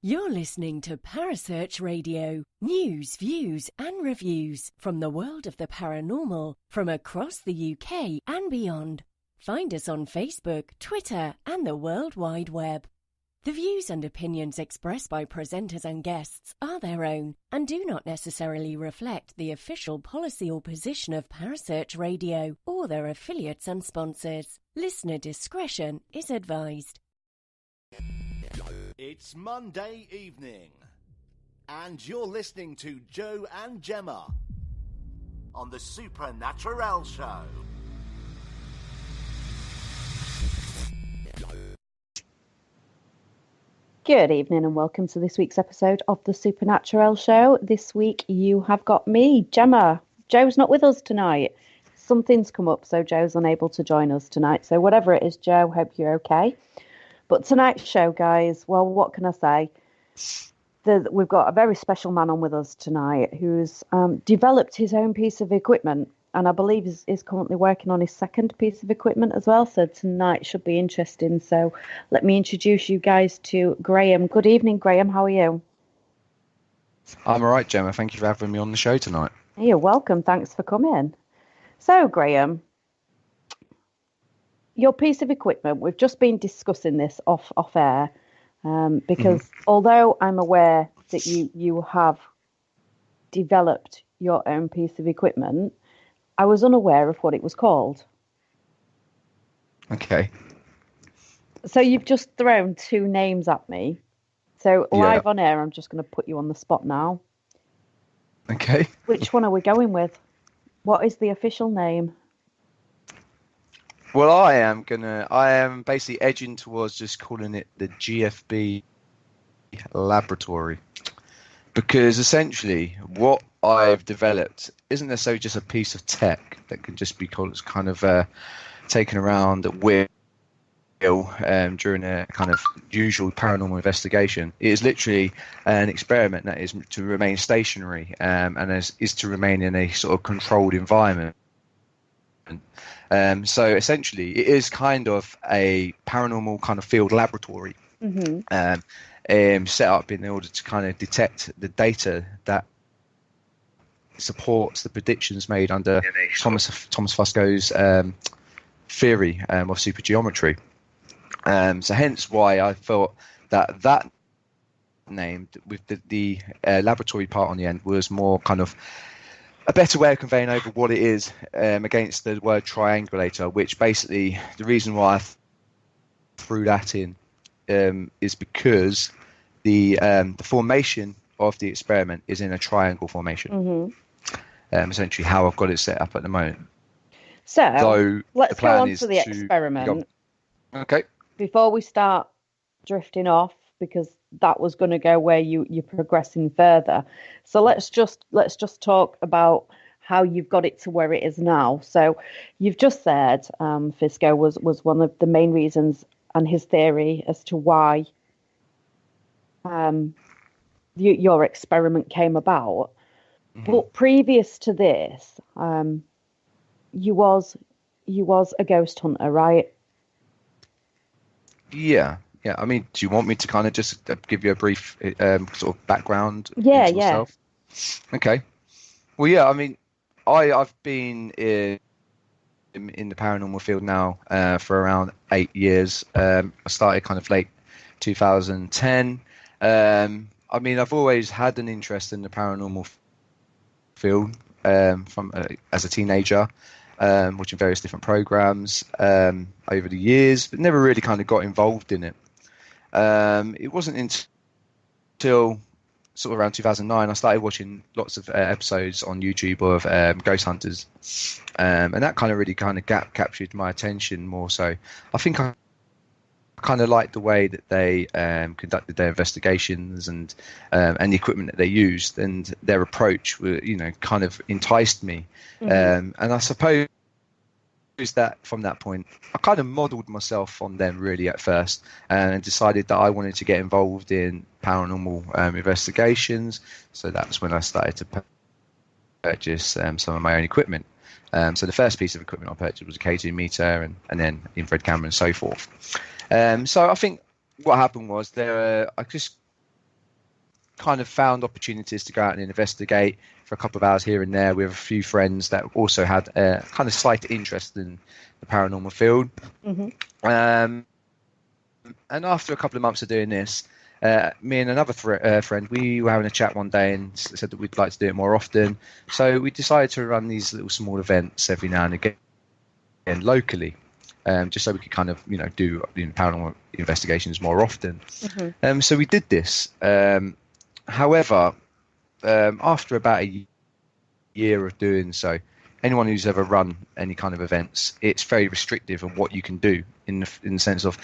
You're listening to Parasearch Radio. News, views and reviews from the world of the paranormal from across the UK and beyond. Find us on Facebook, Twitter and the World Wide Web. The views and opinions expressed by presenters and guests are their own and do not necessarily reflect the official policy or position of Parasearch Radio or their affiliates and sponsors. Listener discretion is advised. It's Monday evening, and you're listening to Joe and Gemma on the Supernaturelle Show. Good evening and welcome to this week's episode of the Supernaturelle Show. This week you have got me, Gemma. Joe's not with us tonight. Something's come up, so Joe's unable to join us tonight. So whatever it is, Joe, hope you're okay. But tonight's show, guys, well, what can I say? We've got a very special man on with us tonight who's developed his own piece of equipment, and I believe is currently working on his second piece of equipment as well. So tonight should be interesting. So let me introduce you guys to Graham. Good evening, Graham. How are you? I'm all right, Gemma. Thank you for having me on the show tonight. You're welcome. Thanks for coming. So, Graham, your piece of equipment, we've just been discussing this off air, because although I'm aware that you have developed your own piece of equipment, I was unaware of what it was called. Okay. So you've just thrown two names at me. So live on air, I'm just going to put you on the spot now. Okay. Which one are we going with? What is the official name? Well, I am basically edging towards just calling it the GFB Laboratory, because essentially what I've developed isn't necessarily just a piece of tech that can just be kind of taken around at will during a kind of usual paranormal investigation. It is literally an experiment that is to remain stationary and is to remain in a sort of controlled environment. So essentially, it is kind of a paranormal kind of field laboratory set up in order to kind of detect the data that supports the predictions made under Thomas Fusco's theory of supergeometry. So hence why I thought that name with the laboratory part on the end was more kind of a better way of conveying over what it is against the word triangulator, which basically the reason why I threw that in is because the formation of the experiment is in a triangle formation. Essentially how I've got it set up at the moment. So let's go on to the experiment. Okay. Before we start drifting off, because that was going to go where you're progressing further. So let's just talk about how you've got it to where it is now. So you've just said Fusco was one of the main reasons and his theory as to why your experiment came about. But previous to this, you was a ghost hunter, right? Yeah. I mean, do you want me to kind of just give you a brief sort of background? Yeah. Myself? Okay. Well, yeah. I mean, I've been in the paranormal field now for around 8 years. I started kind of late 2010. I mean, I've always had an interest in the paranormal field from as a teenager, watching various different programs over the years, but never really kind of got involved in it. It wasn't until sort of around 2009 I started watching lots of episodes on YouTube of ghost hunters, and that kind of really captured my attention more so. I think I kind of liked the way that they conducted their investigations and the equipment that they used, and their approach kind of enticed me. And I suppose that from that point I kind of modelled myself on them really at first, and decided that I wanted to get involved in paranormal investigations. So that's when I started to purchase some of my own equipment. So the first piece of equipment I purchased was a K2 meter and then infrared camera and so forth. So I think what happened was I just kind of found opportunities to go out and investigate for a couple of hours here and there with a few friends that also had a kind of slight interest in the paranormal field. And after a couple of months of doing this, me and another friend, we were having a chat one day and said that we'd like to do it more often. So we decided to run these little small events every now and again locally, just so we could kind of, do paranormal investigations more often. So we did this. However, after about a year of doing so, anyone who's ever run any kind of events, it's very restrictive on what you can do in the sense of,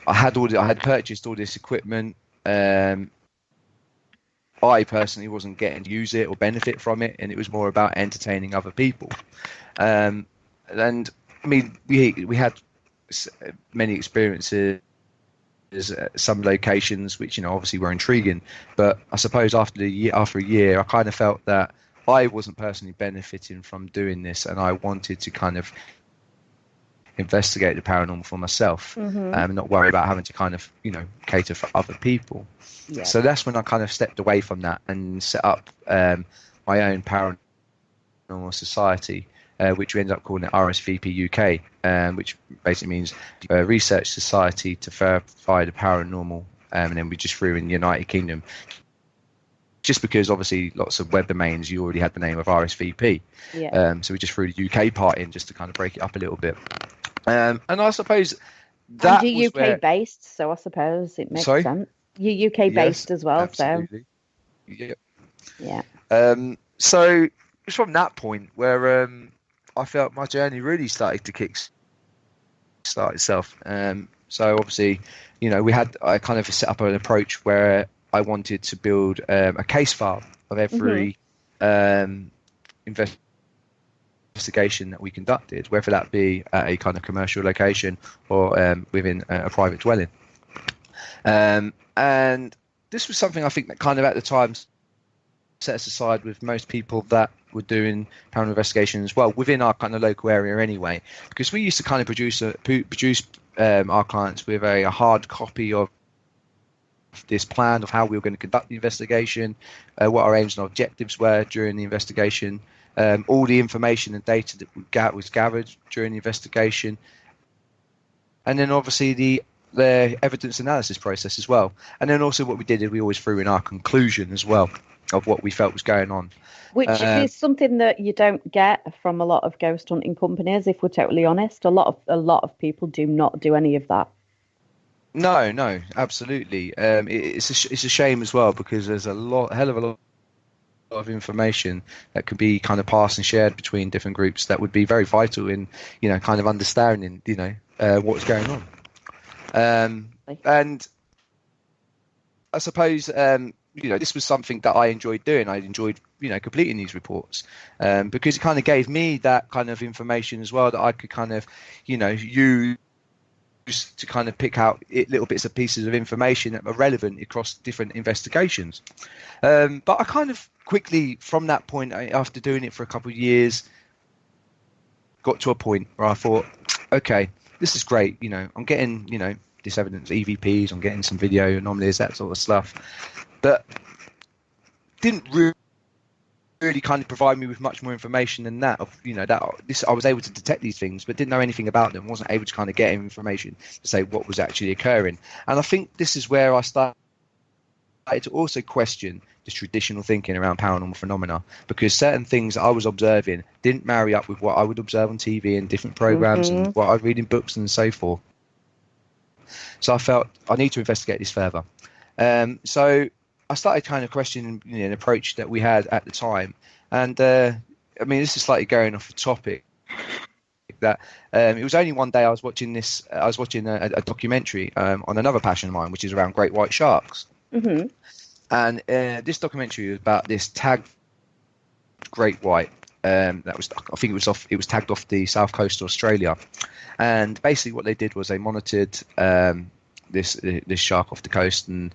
I had purchased all this equipment. I personally wasn't getting to use it or benefit from it, and it was more about entertaining other people. And I mean, we had many experiences at some locations which obviously were intriguing, but I suppose after a year I kind of felt that I wasn't personally benefiting from doing this, and I wanted to kind of investigate the paranormal for myself, and not worry about having to kind of cater for other people. So that's when I kind of stepped away from that and set up my own paranormal society, which we ended up calling it RSVP UK, which basically means Research Society to Verify the Paranormal, and then we just threw in the United Kingdom, just because obviously lots of web domains you already had the name of RSVP. So we just threw the UK part in just to kind of break it up a little bit. And I suppose that you're UK based, so I suppose it makes sense. You're UK based as well, absolutely. So so it's from that point where I felt my journey really started to kick-start itself. So obviously, I kind of set up an approach where I wanted to build a case file of every investigation that we conducted, whether that be at a kind of commercial location or within a private dwelling. And this was something I think that kind of at the time set us aside with most people that were doing paranormal investigations, well, within our kind of local area anyway, because we used to kind of produce our clients with a hard copy of this plan of how we were going to conduct the investigation, what our aims and objectives were during the investigation, all the information and data that was gathered during the investigation, and then obviously the evidence analysis process as well. And then also what we did is we always threw in our conclusion as well of what we felt was going on. Which is something that you don't get from a lot of ghost hunting companies, if we're totally honest. A lot of people do not do any of that. No, absolutely. It's a shame as well, because there's hell of a lot of information that could be kind of passed and shared between different groups that would be very vital in, kind of understanding, what's going on. And I suppose, this was something that I enjoyed doing. I enjoyed, completing these reports, because it kind of gave me that kind of information as well that I could kind of, use to kind of pick out little bits of pieces of information that are relevant across different investigations. But I kind of quickly, from that point, after doing it for a couple of years, got to a point where I thought, okay, this is great. I'm getting, this evidence, EVPs, I'm getting some video anomalies, that sort of stuff. But didn't really kind of provide me with much more information than that. I was able to detect these things, but didn't know anything about them. Wasn't able to kind of get information to say what was actually occurring. And I think this is where I started to also question this traditional thinking around paranormal phenomena, because certain things I was observing didn't marry up with what I would observe on TV and different programs and what I'd read in books and so forth. So I felt I need to investigate this further. So I started kind of questioning an approach that we had at the time. And this is slightly going off the topic. That it was only one day I was watching a documentary on another passion of mine, which is around great white sharks. And this documentary was about this tagged great white. It was tagged off the south coast of Australia. And basically what they did was they monitored this shark off the coast, and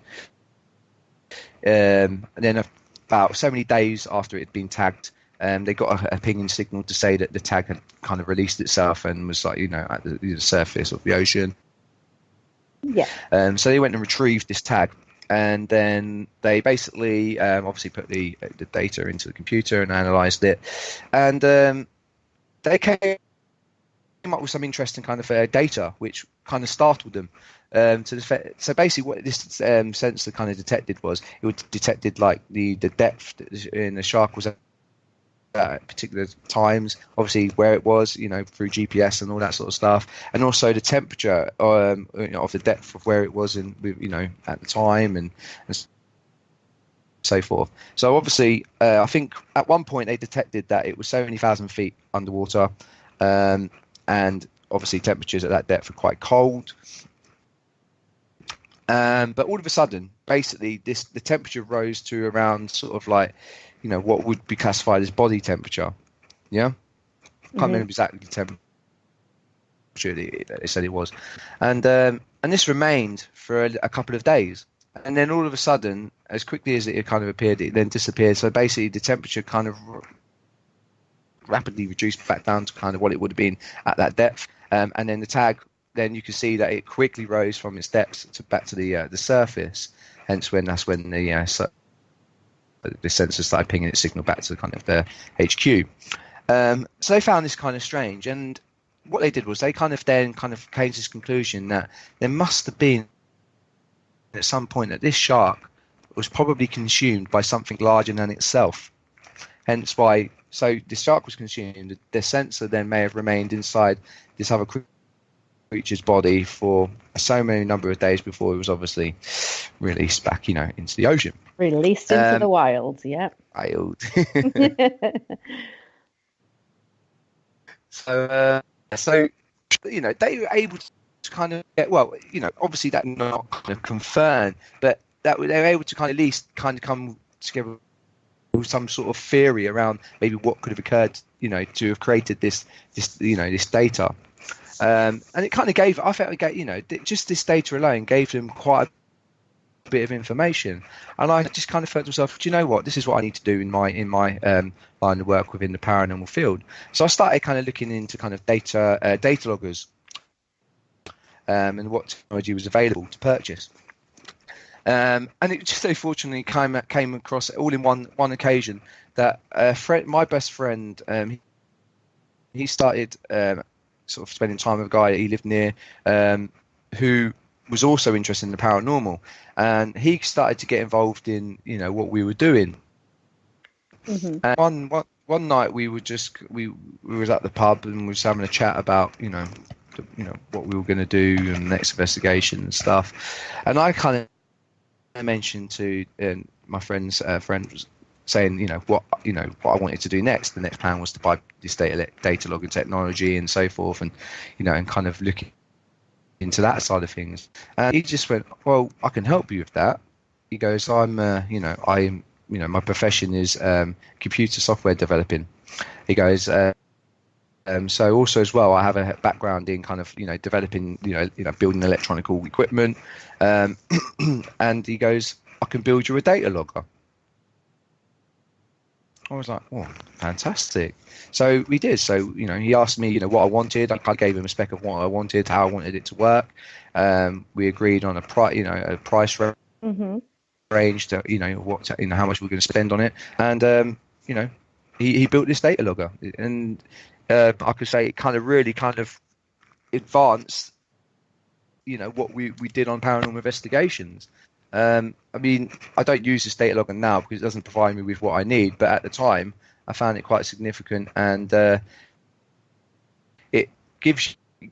then about so many days after it had been tagged, they got a pinging signal to say that the tag had kind of released itself and was at the surface of the ocean. So they went and retrieved this tag, and then they basically obviously put the data into the computer and analysed it, and they came up with some interesting kind of data which kind of startled them. So basically what this sensor kind of detected was it detected like the depth in the shark was at particular times, obviously where it was, through GPS and all that sort of stuff, and also the temperature of the depth of where it was in, at the time and so forth. So obviously, I think at one point they detected that it was 70,000 feet underwater, and obviously temperatures at that depth are quite cold. But all of a sudden, basically, the temperature rose to around sort of like, what would be classified as body temperature. Yeah, can't remember exactly the temperature they said it was, and this remained for a couple of days, and then all of a sudden, as quickly as it kind of appeared, it then disappeared. So basically, the temperature kind of rapidly reduced back down to kind of what it would have been at that depth, and then the tag. Then you can see that it quickly rose from its depths back to the surface. Hence, that's when the sensor started pinging its signal back to kind of the HQ. So they found this kind of strange, and what they did was they kind of came to this conclusion that there must have been at some point that this shark was probably consumed by something larger than itself. Hence why, so the shark was consumed. The sensor then may have remained inside this other creature's body for so many number of days before it was obviously released back, into the ocean. Released into the wild, yeah. Wild. So they were able to kind of get, obviously that not kind of confirmed, but that they were able to kind of at least kind of come together with some sort of theory around maybe what could have occurred, to have created this data. And it kind of gave, I felt, just this data alone gave them quite a bit of information. And I just kind of felt to myself, do you know what? This is what I need to do in my line of work within the paranormal field. So I started kind of looking into kind of data loggers, and what technology was available to purchase. And it just so fortunately came across all in one occasion that my best friend, he started sort of spending time with a guy he lived near, who was also interested in the paranormal, and he started to get involved in what we were doing. And one night we was at the pub and we was having a chat about what we were going to do and the next investigation and stuff, and I kind of mentioned to my friend's friend, saying what I wanted to do next. The next plan was to buy this data logging technology and so forth, and and kind of looking into that side of things. And he just went, well, I can help you with that. He goes, I'm my profession is computer software developing. He goes, so also as well, I have a background in kind of developing building electronic equipment, and he goes, I can build you a data logger. I was like, oh, fantastic. So we did. So, he asked me, what I wanted. I gave him a spec of what I wanted, how I wanted it to work. We agreed on a price range to, how much we're going to spend on it. And, he built this data logger. And I could say it kind of really kind of advanced, what we did on paranormal investigations. I mean, I don't use this data logger now because it doesn't provide me with what I need, but at the time I found it quite significant, and it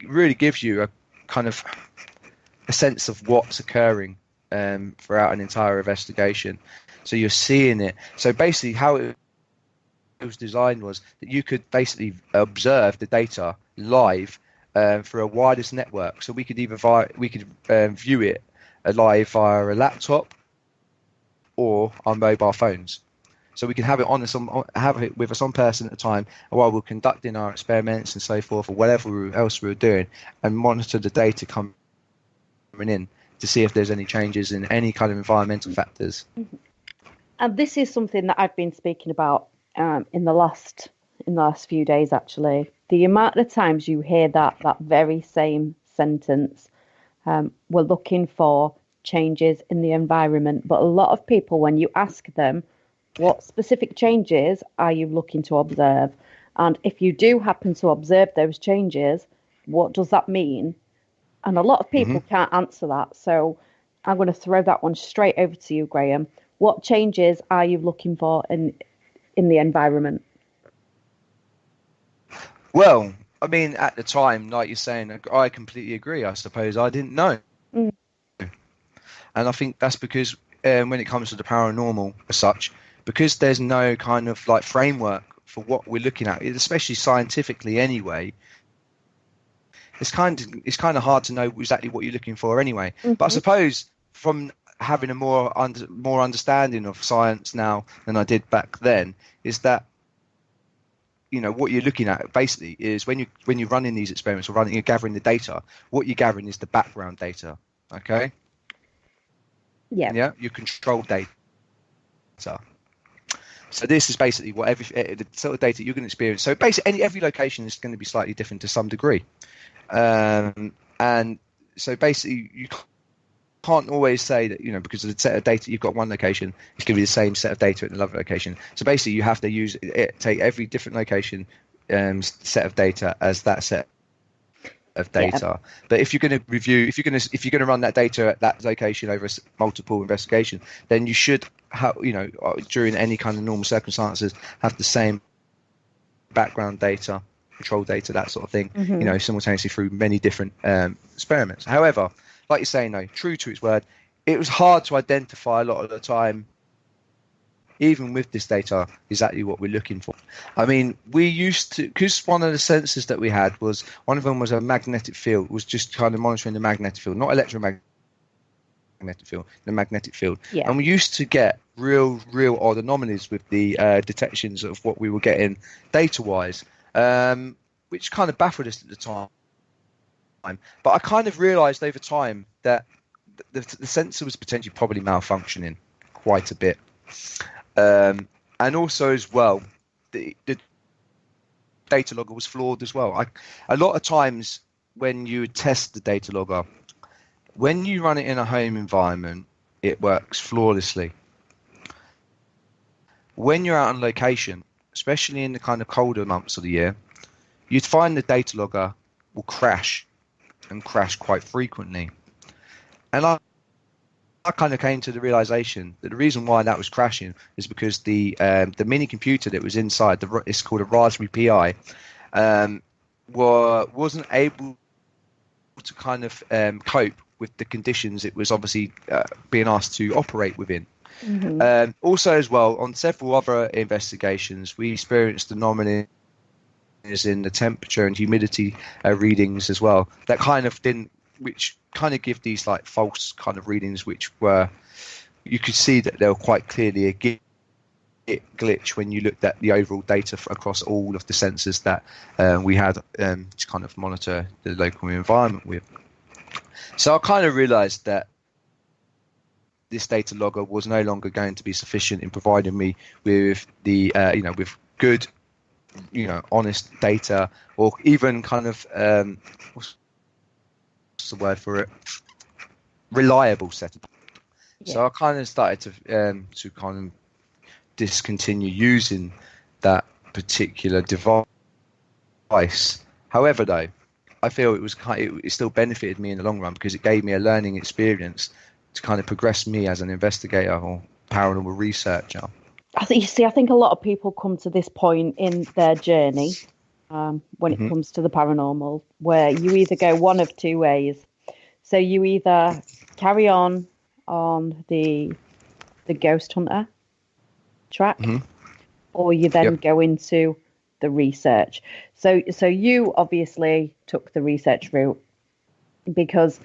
really gives you a kind of a sense of what's occurring throughout an entire investigation. So you're seeing it. So basically how it was designed was that you could basically observe the data live for a widest network. So we could view it live via a laptop or on mobile phones. So we can have it have it with us on person at a time while we're conducting our experiments and so forth, or whatever else we were doing, and monitor the data coming in to see if there's any changes in any kind of environmental factors. And this is something that I've been speaking about in the last few days, actually. The amount of times you hear that very same sentence, we're looking for changes in the environment. But a lot of people, when you ask them, what specific changes are you looking to observe? And if you do happen to observe those changes, what does that mean? And a lot of people can't answer that. So I'm going to throw that one straight over to you, Graham. What changes are you looking for in the environment? Well, I mean, at the time, like you're saying, I completely agree. I suppose I didn't know. And I think that's because when it comes to the paranormal as such, because there's no kind of like framework for what we're looking at, especially scientifically anyway, it's kind of hard to know exactly what you're looking for anyway. But I suppose from having a more understanding of science now than I did back then, is that, you know, what you're looking at basically is when you're running these experiments or you're gathering the data, what you're gathering is the background data. Okay. Yeah. Your control data. So this is basically what the sort of data you're going to experience. So basically, every location is going to be slightly different to some degree, and so basically you can't always say that, you know, because of the set of data you've got one location, it's going to be the same set of data at another location. So basically, you have to take every different location set of data as that set of data. But if you're going to run that data at that location over multiple investigation, then you should during any kind of normal circumstances have the same background data, control data, that sort of thing, you know, simultaneously through many different experiments. However, like you're saying, though, true to its word, it was hard to identify a lot of the time, even with this data, exactly what we're looking for. I mean, we used to, because one of the sensors that we had one of them was a magnetic field, was just kind of monitoring the magnetic field, not electromagnetic field, the magnetic field. Yeah. And we used to get real odd anomalies with the detections of what we were getting data-wise, which kind of baffled us at the time. But I kind of realised over time that the sensor was potentially probably malfunctioning quite a bit. And also as well, the data logger was flawed as well. A lot of times when you test the data logger, when you run it in a home environment, it works flawlessly. When you're out on location, especially in the kind of colder months of the year, you'd find the data logger will crash quite frequently. And I kind of came to the realization that the reason why that was crashing is because the mini computer that was inside, it's called a Raspberry Pi, wasn't able to kind of cope with the conditions it was obviously being asked to operate within. Also as well, on several other investigations, we experienced anomalies in the temperature and humidity readings as well, that kind of which kind of give these like false kind of readings, which were, you could see that they were quite clearly a glitch when you looked at the overall data across all of the sensors that we had to kind of monitor the local environment with. So I kind of realized that this data logger was no longer going to be sufficient in providing me with the with good, honest data, or even kind of what's the word for it, reliable set of data. So I kind of started to kind of discontinue using that particular device. However, though, I feel it still benefited me in the long run, because it gave me a learning experience to kind of progress me as an investigator or paranormal researcher. I think a lot of people come to this point in their journey when it comes to the paranormal, where you either go one of two ways. So you either carry on the ghost hunter track, or you then go into the research. So you obviously took the research route, because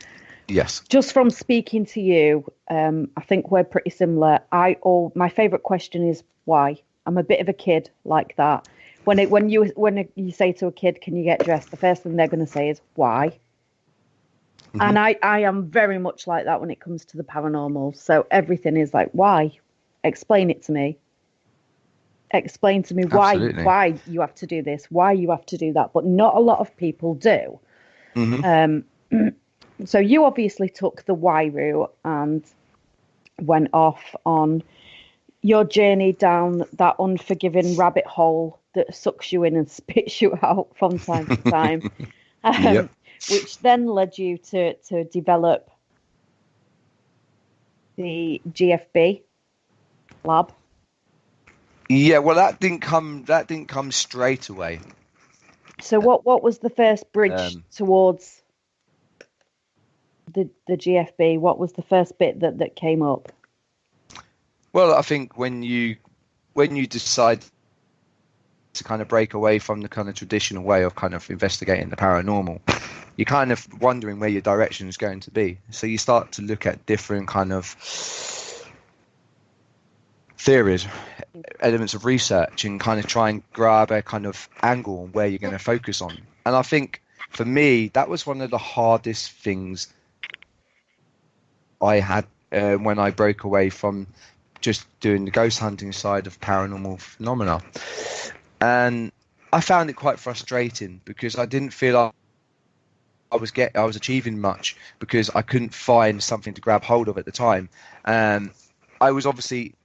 just from speaking to you, I think we're pretty similar. My favorite question is why. I'm a bit of a kid like that. When you say to a kid, can you get dressed, the first thing they're going to say is why. And I am very much like that when it comes to the paranormal. So everything is like, why? Explain it to me. Explain to me why you have to do this, why you have to do that. But not a lot of people do. So you obviously took the why route and went off on your journey down that unforgiving rabbit hole that sucks you in and spits you out from time to time, Yep. which then led you to develop the GFB lab. Yeah, well, that didn't come straight away. So what was the first bridge towards the GFB? What was the first bit that came up? Well, I think when you decide to kind of break away from the kind of traditional way of kind of investigating the paranormal, you're kind of wondering where your direction is going to be. So you start to look at different kind of theories, elements of research, and kind of try and grab a kind of angle on where you're going to focus on. And I think for me, that was one of the hardest things I had when I broke away from just doing the ghost hunting side of paranormal phenomena. And I found it quite frustrating because I didn't feel I was achieving much because I couldn't find something to grab hold of at the time. I was obviously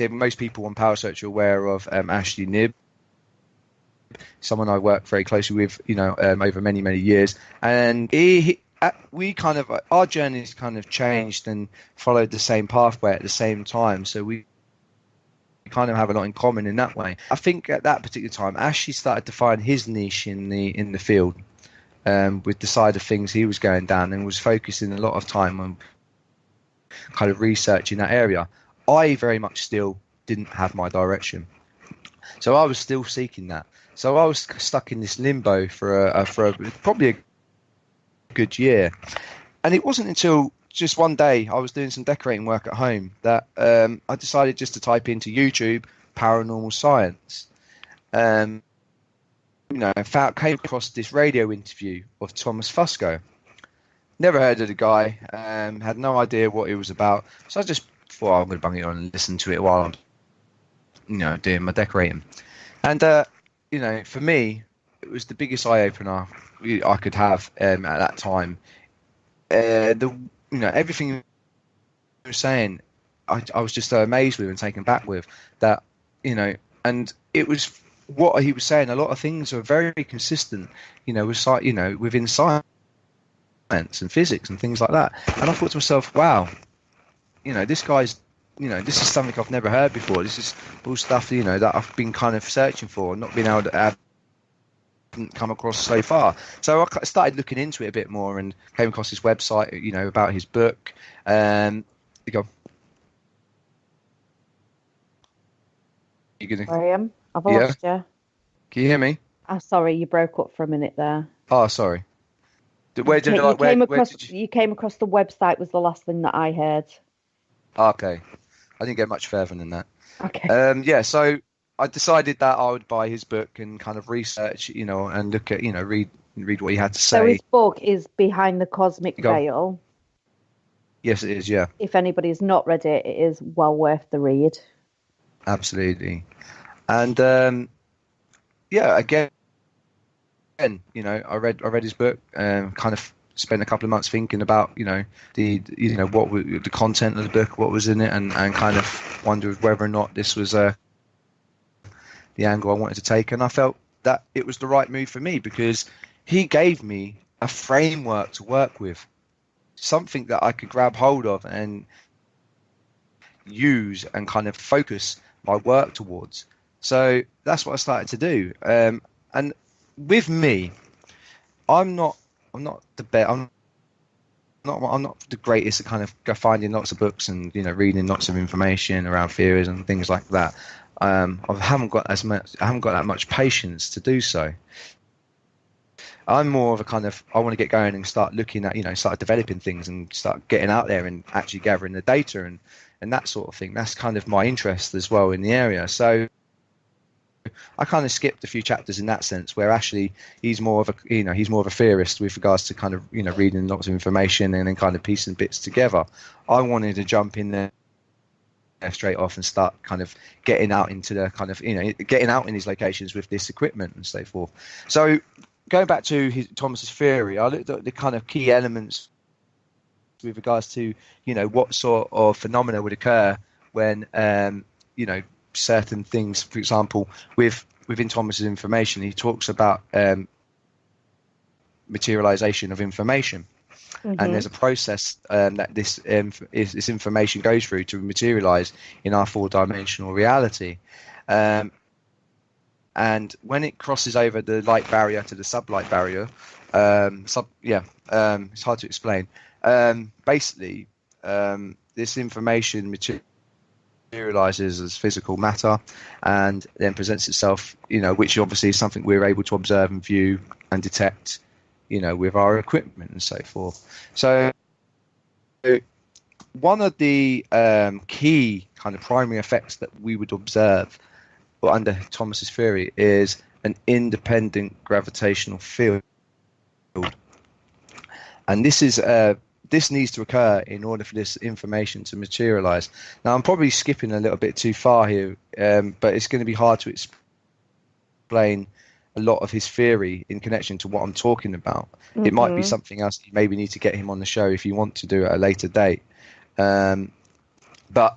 most people on Parasearch are aware of Ashley Nibb, someone I worked very closely with, over many, many years. And our journeys kind of changed and followed the same pathway at the same time. So we kind of have a lot in common in that way. I think at that particular time, Ashley started to find his niche in the field with the side of things he was going down, and was focusing a lot of time on kind of research in that area. I very much still didn't have my direction, so I was still seeking that. So I was stuck in this limbo for probably a good year, and it wasn't until just one day I was doing some decorating work at home that I decided just to type into YouTube paranormal science. Came across this radio interview of Thomas Fusco. Never heard of the guy, had no idea what it was about, so I just thought I'm going to bung it on and listen to it while I'm doing my decorating. And for me, it was the biggest eye opener I could have at that time. Everything he was saying, I was just so amazed with and taken back with that. And it was what he was saying. A lot of things are very consistent, within science and physics and things like that. And I thought to myself, wow, this guy's, this is something I've never heard before. This is all stuff, that I've been kind of searching for, not being able to come across so far. So I started looking into it a bit more and came across his website, about his book. You go. I've lost you. Can you hear me? Oh, sorry, you broke up for a minute there. Oh, sorry. You came across the website was the last thing that I heard. Okay. I didn't get much further than that. Okay. So I decided that I would buy his book and kind of research, and look at, read what he had to say. So his book is Behind the Cosmic Veil. Yes, it is, yeah. If anybody's not read it, it is well worth the read. Absolutely. And, again, I read his book, kind of spent a couple of months thinking about, the content of the book, what was in it, and kind of wondered whether or not this was the angle I wanted to take. And I felt that it was the right move for me because he gave me a framework to work with, something that I could grab hold of and use and kind of focus my work towards. So that's what I started to do. And with me, I'm not the best. I'm not the greatest at kind of finding lots of books and reading lots of information around theories and things like that. I haven't got that much patience to do so. I'm more of a kind of, I want to get going and start looking at, start developing things and start getting out there and actually gathering the data and that sort of thing. That's kind of my interest as well in the area. So I kind of skipped a few chapters in that sense, where actually he's more of a theorist with regards to kind of, reading lots of information and then kind of piecing bits together. I wanted to jump in there straight off and start kind of getting out into the kind of, getting out in these locations with this equipment and so forth. So going back to Thomas's theory, I looked at the kind of key elements with regards to, what sort of phenomena would occur when, certain things, for example, within Thomas's information, he talks about materialization of information. Mm-hmm. And there's a process that this information goes through to materialize in our four-dimensional reality. And when it crosses over the light barrier to the sublight barrier, it's hard to explain. Basically, this information materializes as physical matter and then presents itself, which obviously is something we're able to observe and view and detect, with our equipment and so forth. So one of the key kind of primary effects that we would observe under Thomas's theory is an independent gravitational field. And this needs to occur in order for this information to materialize. Now, I'm probably skipping a little bit too far here, but it's going to be hard to explain a lot of his theory in connection to what I'm talking about. Mm-hmm. It might be something else. You maybe need to get him on the show if you want to do it at a later date. But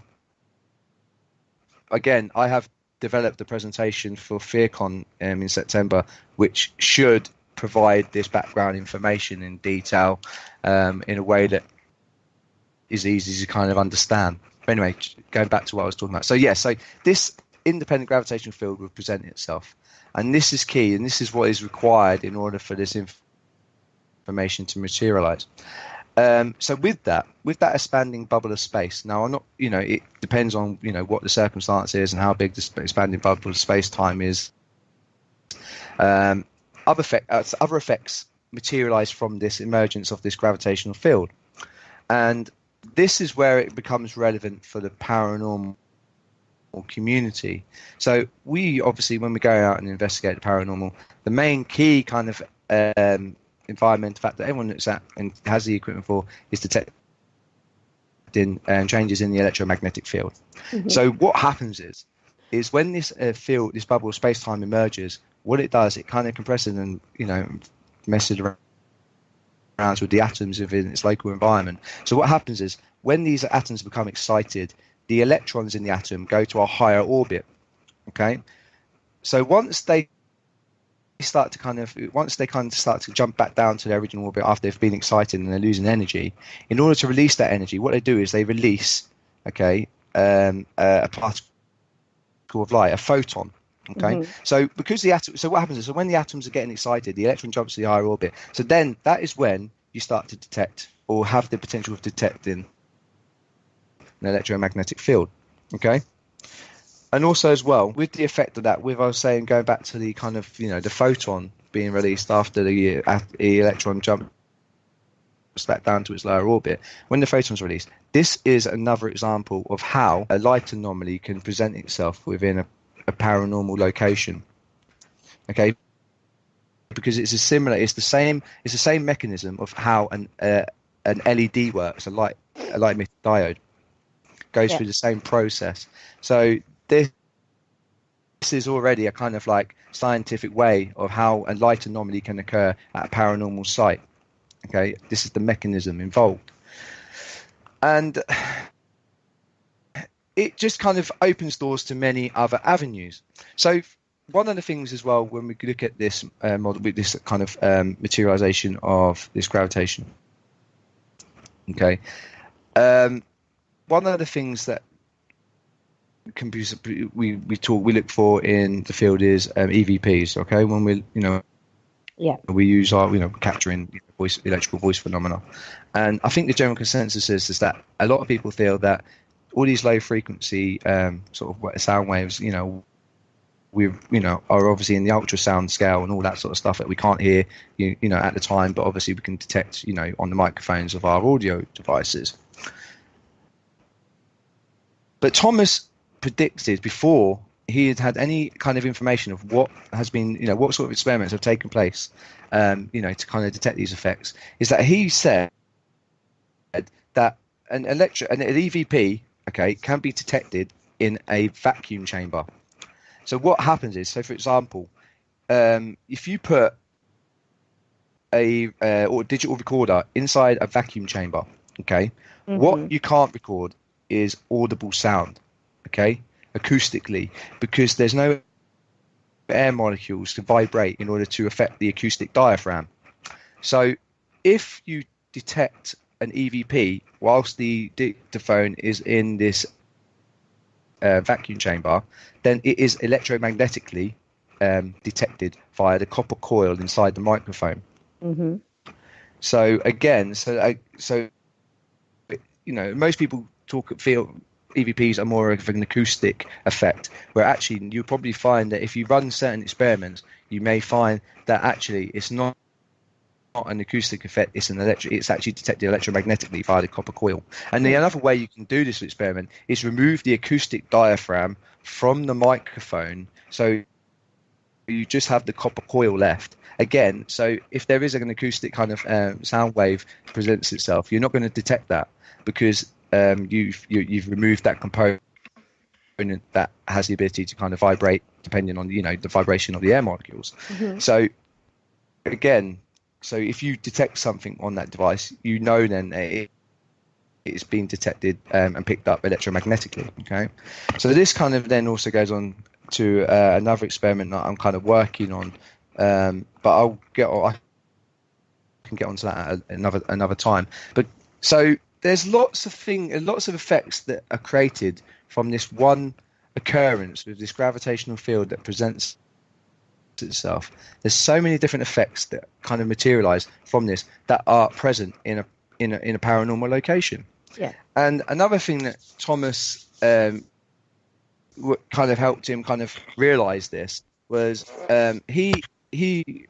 again, I have developed a presentation for FearCon in September, which should provide this background information in detail in a way that is easy to kind of understand. But anyway, going back to what I was talking about. So this independent gravitational field will present itself. And this is key, and this is what is required in order for this information to materialize. So with that expanding bubble of space, now I'm not, it depends on, what the circumstance is and how big the expanding bubble of space-time is. Other effects materialize from this emergence of this gravitational field. And this is where it becomes relevant for the paranormal community. So we obviously, when we go out and investigate the paranormal, the main key kind of environmental factor everyone looks at and has the equipment for is detecting changes in the electromagnetic field. Mm-hmm. So what happens is when this field, this bubble of space-time emerges, what it does, it kind of compresses and messes around with the atoms within its local environment. So what happens is when these atoms become excited, the electrons in the atom go to a higher orbit. Okay, so once they start to jump back down to their original orbit after they've been excited and they're losing energy, in order to release that energy, what they do is they release a particle of light, a photon. Okay, mm-hmm. So because what happens is, when the atoms are getting excited, the electron jumps to the higher orbit. So then that is when you start to detect or have the potential of detecting an electromagnetic field. Okay, and also as well with the effect of that, I was saying, going back to the kind of the photon being released after the electron jumps back down to its lower orbit. When the photon's released, this is another example of how a light anomaly can present itself within a paranormal location. Okay, because it's the same mechanism of how an LED works, a light emitter diode goes through the same process. So this is already a kind of like scientific way of how a light anomaly can occur at a paranormal site. Okay, this is the mechanism involved, and it just kind of opens doors to many other avenues. So one of the things as well, when we look at this model, with this kind of materialization of this gravitation, okay, one of the things that we look for in the field is EVPs. Okay, when we use our capturing electrical voice phenomena, and I think the general consensus is that a lot of people feel that all these low frequency sort of sound waves, we are obviously in the ultrasound scale and all that sort of stuff that we can't hear at the time, but obviously we can detect on the microphones of our audio devices. But Thomas predicted, before he had any kind of information of what has been, what sort of experiments have taken place, to kind of detect these effects, is that he said that an EVP, can be detected in a vacuum chamber. So what happens is, for example, if you put a or digital recorder inside a vacuum chamber. Okay, Mm-hmm. what you can't record is audible sound. Okay, acoustically, because there's no air molecules to vibrate in order to affect the acoustic diaphragm. So if you detect an EVP whilst the dictaphone is in this vacuum chamber, then it is electromagnetically detected via the copper coil inside the microphone. Mm-hmm. So again, most people feel EVPs are more of an acoustic effect, where actually you'll probably find that if you run certain experiments, you may find that actually it's not an acoustic effect, it's actually detected electromagnetically via the copper coil. And the another way you can do this experiment is remove the acoustic diaphragm from the microphone, so you just have the copper coil left. Again, so if there is an acoustic kind of sound wave presents itself, you're not going to detect that because you've removed that component that has the ability to kind of vibrate depending on the vibration of the air molecules. Mm-hmm. So again, if you detect something on that device, then it's been detected and picked up electromagnetically. Okay, so this kind of then also goes on to another experiment that I'm kind of working on, but I can get onto that at another time. But so there's lots of effects that are created from this one occurrence with this gravitational field that presents itself. There's so many different effects that kind of materialize from this that are present in a paranormal location. Yeah. And another thing that Thomas kind of helped him kind of realize this was he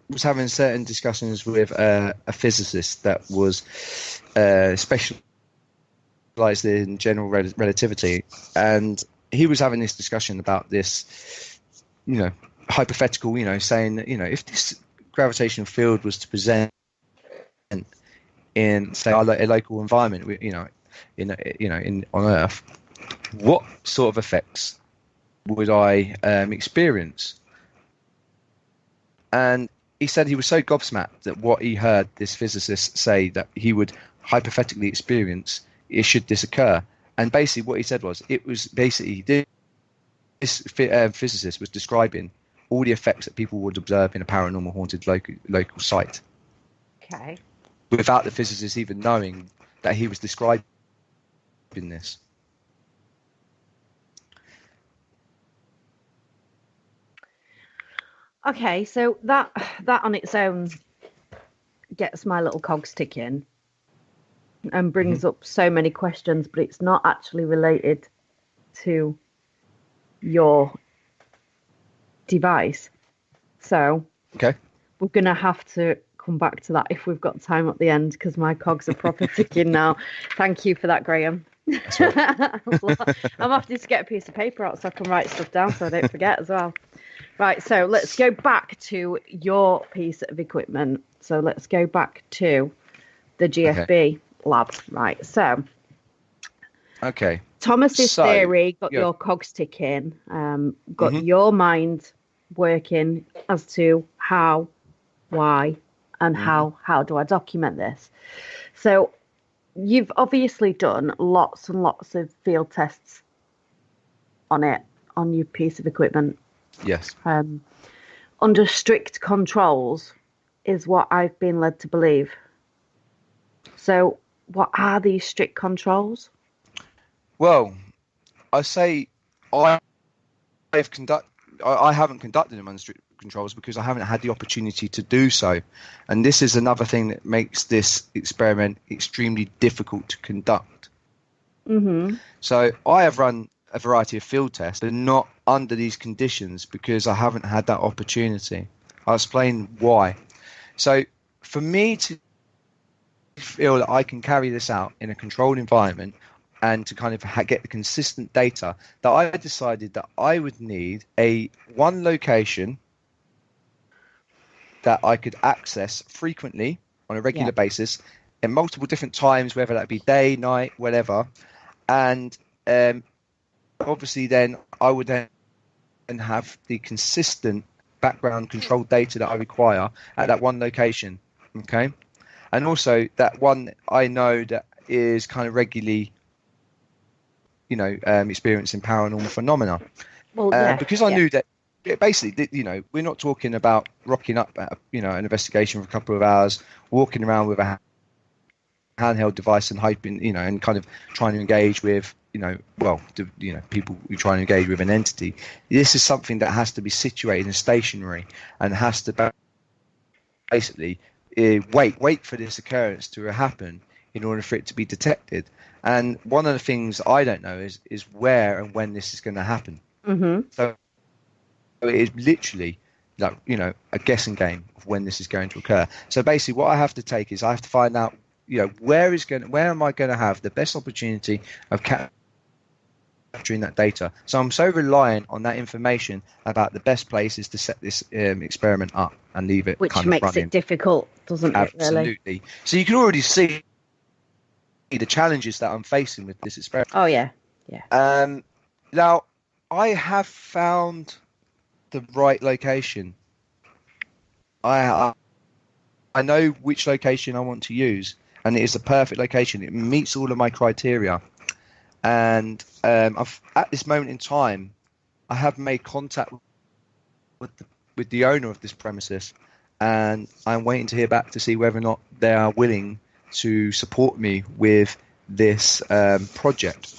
was having certain discussions with a physicist that was specialized in general relativity, and he was having this discussion about this, hypothetical, saying that, if this gravitational field was to present in, say, a local environment, on Earth, what sort of effects would I experience? And he said he was so gobsmacked that what he heard this physicist say that he would hypothetically experience should this occur. And basically what he said was, this physicist was describing all the effects that people would observe in a paranormal haunted local site. Okay. Without the physicist even knowing that he was describing this. Okay, so that on its own gets my little cogs ticking and brings up so many questions, but it's not actually related to your device. So okay, we're going to have to come back to that if we've got time at the end, because my cogs are proper ticking now. Thank you for that, Graham. That's right. I'm having to get a piece of paper out so I can write stuff down so I don't forget as well. Right, so let's go back to your piece of equipment. So let's go back to the GFB lab. Right, so. Okay. Thomas's theory got your cogs ticking, got your mind working as to how, why, and how do I document this. So you've obviously done lots and lots of field tests on your piece of equipment. Yes. Under strict controls is what I've been led to believe. So what are these strict controls? Well, I say I haven't conducted them under strict controls because I haven't had the opportunity to do so. And this is another thing that makes this experiment extremely difficult to conduct. Mm-hmm. So I have run a variety of field tests, but not under these conditions because I haven't had that opportunity. I'll explain why. So for me to feel that I can carry this out in a controlled environment and to kind of get the consistent data, that I decided that I would need one location that I could access frequently on a regular basis in multiple different times, whether that be day, night, whatever. And obviously then I would then have the consistent background controlled data that I require at that one location, Okay. And also that one I know that is kind of regularly, experiencing paranormal phenomena. Well, yeah. Because I knew that basically, we're not talking about rocking up at, an investigation for a couple of hours, walking around with a handheld device and hoping, and kind of trying to engage with, people who try to engage with an entity. This is something that has to be situated and stationary and has to basically wait for this occurrence to happen in order for it to be detected. And one of the things I don't know is where and when this is going to happen. Mm-hmm. So it is literally a guessing game of when this is going to occur. So basically what I have to take is I have to find out where am I going to have the best opportunity of capturing that data. So I'm so reliant on that information about the best places to set this experiment up and leave it, which kind makes of running. It difficult, doesn't it? Absolutely. Really? So you can already see the challenges that I'm facing with this experiment. Oh yeah. Now I have found the right location. I know which location I want to use, and it is the perfect location. It meets all of my criteria. And at this moment in time, I have made contact with the owner of this premises, and I'm waiting to hear back to see whether or not they are willing to support me with this project.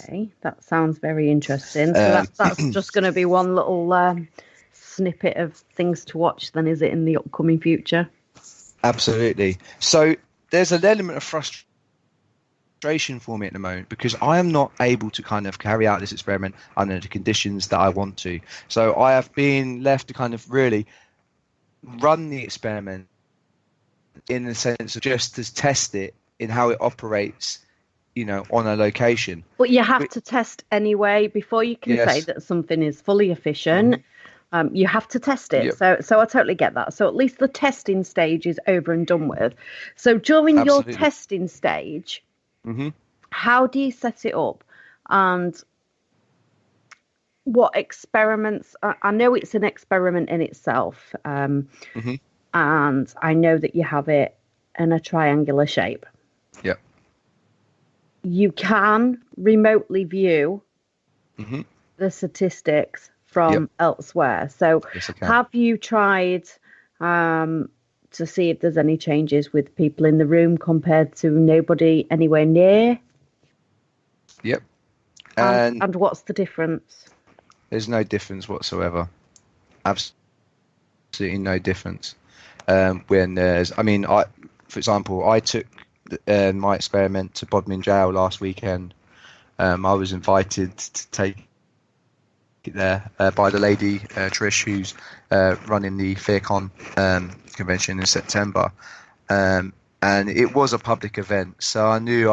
Okay, that sounds very interesting. So that's just going to be one little snippet of things to watch then, is it, in the upcoming future? Absolutely. So there's an element of frustration for me at the moment because I am not able to kind of carry out this experiment under the conditions that I want to. So I have been left to kind of really run the experiment in the sense of just to test it in how it operates, on a location. But you have to test anyway before you can say that something is fully efficient. Mm-hmm. You have to test it. Yep. So I totally get that. So at least the testing stage is over and done with. So during your testing stage, mm-hmm. how do you set it up? And what experiments? I know it's an experiment in itself. Mm-hmm. And I know that you have it in a triangular shape. Yep. You can remotely view mm-hmm. the statistics from elsewhere. So have you tried to see if there's any changes with people in the room compared to nobody anywhere near? Yep. And what's the difference? There's no difference whatsoever. Absolutely no difference. When there's, for example, I took my experiment to Bodmin Jail last weekend. I was invited to take it there by the lady Trish, who's running the FearCon convention in September, and it was a public event, so I knew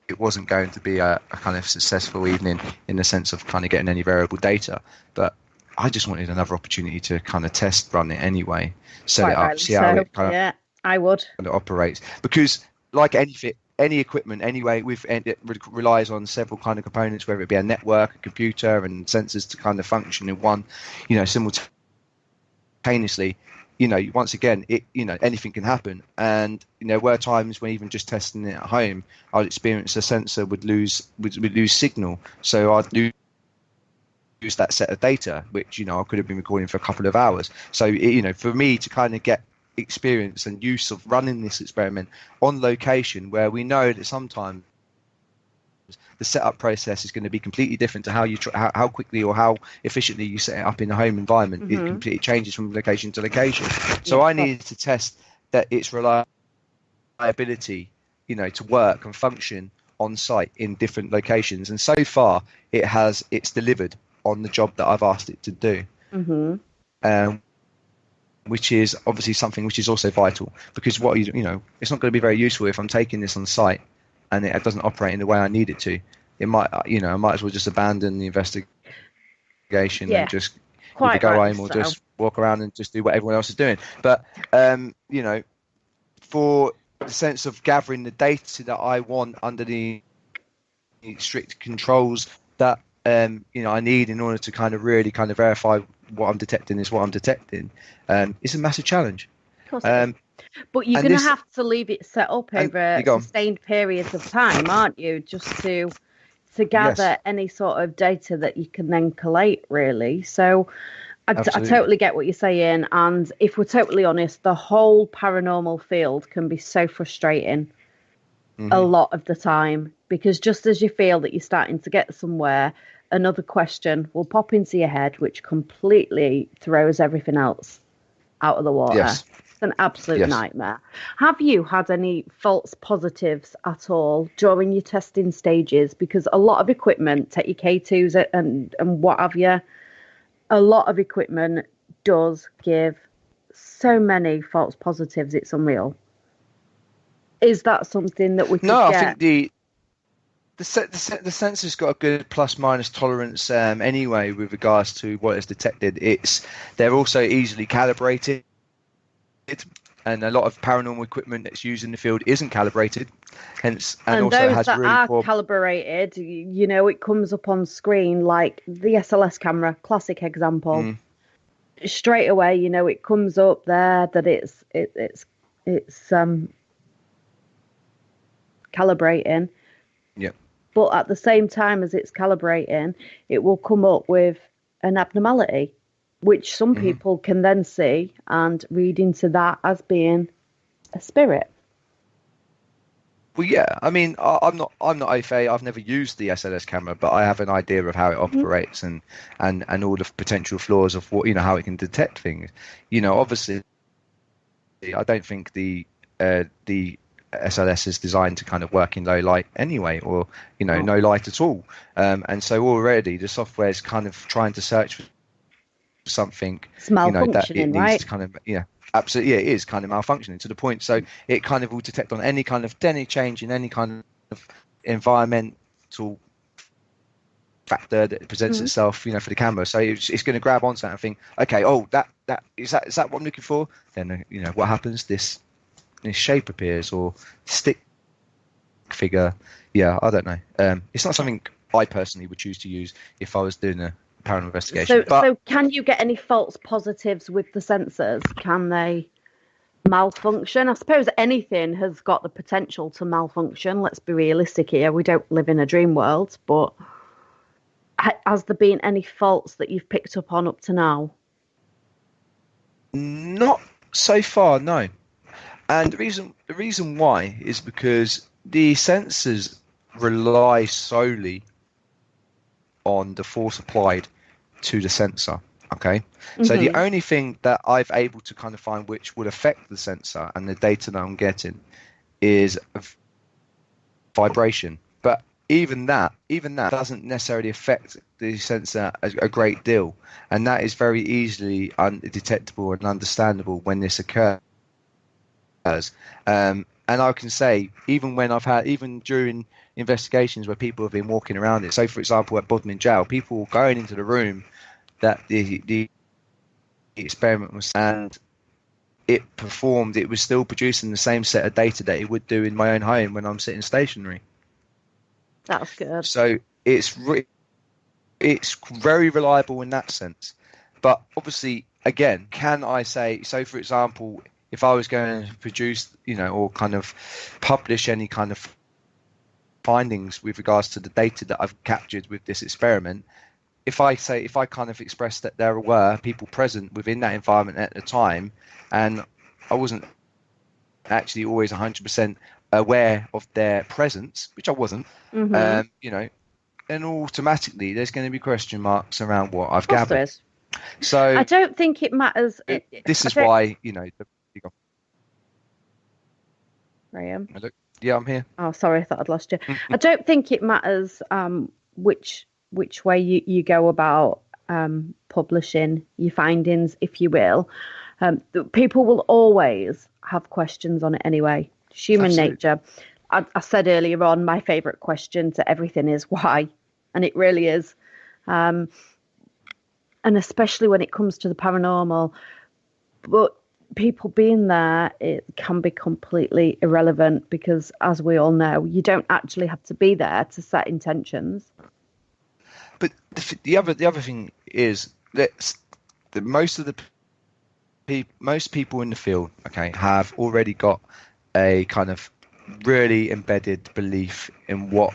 it wasn't going to be a kind of successful evening in the sense of kind of getting any variable data, but I just wanted another opportunity to kind of test run it anyway, set it up, see how it kind of I would. It operates, because like anything, any equipment anyway, it relies on several kind of components, whether it be a network, a computer, and sensors to kind of function in one, simultaneously. Once again, anything can happen, and there were times when even just testing it at home, I'd experience a sensor would lose signal, so I'd lose that set of data, which I could have been recording for a couple of hours. So for me to kind of get experience and use of running this experiment on location, where we know that sometimes the setup process is going to be completely different to how you how quickly or how efficiently you set it up in a home environment. Mm-hmm. It completely changes from location to location. So I needed to test that its reliability, to work and function on site in different locations. And so far, it's delivered on the job that I've asked it to do. Mm-hmm. Which is obviously something which is also vital, because it's not going to be very useful if I'm taking this on site and it doesn't operate in the way I need it to. It might, I might as well just abandon the investigation and just either go home or just walk around and just do what everyone else is doing. But, for the sense of gathering the data that I want under the strict controls that, I need in order to kind of really kind of verify what I'm detecting is what I'm detecting, it's a massive challenge. Of course it is. But you're going to have to leave it set up over sustained periods of time, aren't you? Just to gather any sort of data that you can then collate, really. So I totally get what you're saying. And if we're totally honest, the whole paranormal field can be so frustrating a lot of the time, because just as you feel that you're starting to get somewhere, another question will pop into your head, which completely throws everything else out of the water. Yes. It's an absolute nightmare. Have you had any false positives at all during your testing stages? Because a lot of equipment, take your K2s and what have you, a lot of equipment does give so many false positives, it's unreal. Is that something that we could get? I think the sensor's got a good plus-minus tolerance anyway with regards to what is detected. They're also easily calibrated, and a lot of paranormal equipment that's used in the field isn't calibrated. Hence, and also those has that really are calibrated, it comes up on screen like the SLS camera, classic example. Straight away, it comes up there that it's calibrating. Yeah. But at the same time as it's calibrating, it will come up with an abnormality, which some people can then see and read into that as being a spirit. Well, yeah. I mean, I'm not AFA. I've never used the SLS camera, but I have an idea of how it operates and all the potential flaws of what how it can detect things. Obviously, I don't think the SLS is designed to kind of work in low light anyway, or no light at all, and so already the software is kind of trying to search for something that it needs to kind of absolutely it is kind of malfunctioning to the point, so it kind of will detect on any change in any kind of environmental factor that presents itself for the camera. So it's going to grab onto that and think, okay, that is that what I'm looking for. Then what happens, this shape appears or stick figure. I don't know. It's not something I personally would choose to use if I was doing a paranormal investigation. So can you get any false positives with the sensors? Can they malfunction? I suppose anything has got the potential to malfunction. Let's be realistic here. We don't live in a dream world, but has there been any faults that you've picked up on up to now? Not so far, no. And the reason why is because the sensors rely solely on the force applied to the sensor. Okay, so the only thing that I've able to kind of find which would affect the sensor and the data that I'm getting is vibration. But even that doesn't necessarily affect the sensor a great deal, and that is very easily undetectable and understandable when this occurs. And I can say, even during investigations where people have been walking around it, so for example at Bodmin Jail, people were going into the room that the experiment was, and it was still producing the same set of data that it would do in my own home when I'm sitting stationary. That's good. So it's very reliable in that sense. But obviously, again, can I say, so for example, if I was going to produce, or kind of publish any kind of findings with regards to the data that I've captured with this experiment, if I kind of express that there were people present within that environment at the time, and I wasn't actually always 100% aware of their presence, which I wasn't, then automatically there's going to be question marks around what I've gathered. So I don't think it matters. This is why, Graham? Yeah, I'm here. Oh, sorry, I thought I'd lost you. I don't think it matters which way you go about publishing your findings, if you will. People will always have questions on it anyway. It's human nature. I said earlier on, my favourite question to everything is why, and it really is. And especially when it comes to the paranormal. But people being there, it can be completely irrelevant because, as we all know, you don't actually have to be there to set intentions. But the other thing is that most of the most people in the field, okay, have already got a kind of really embedded belief in what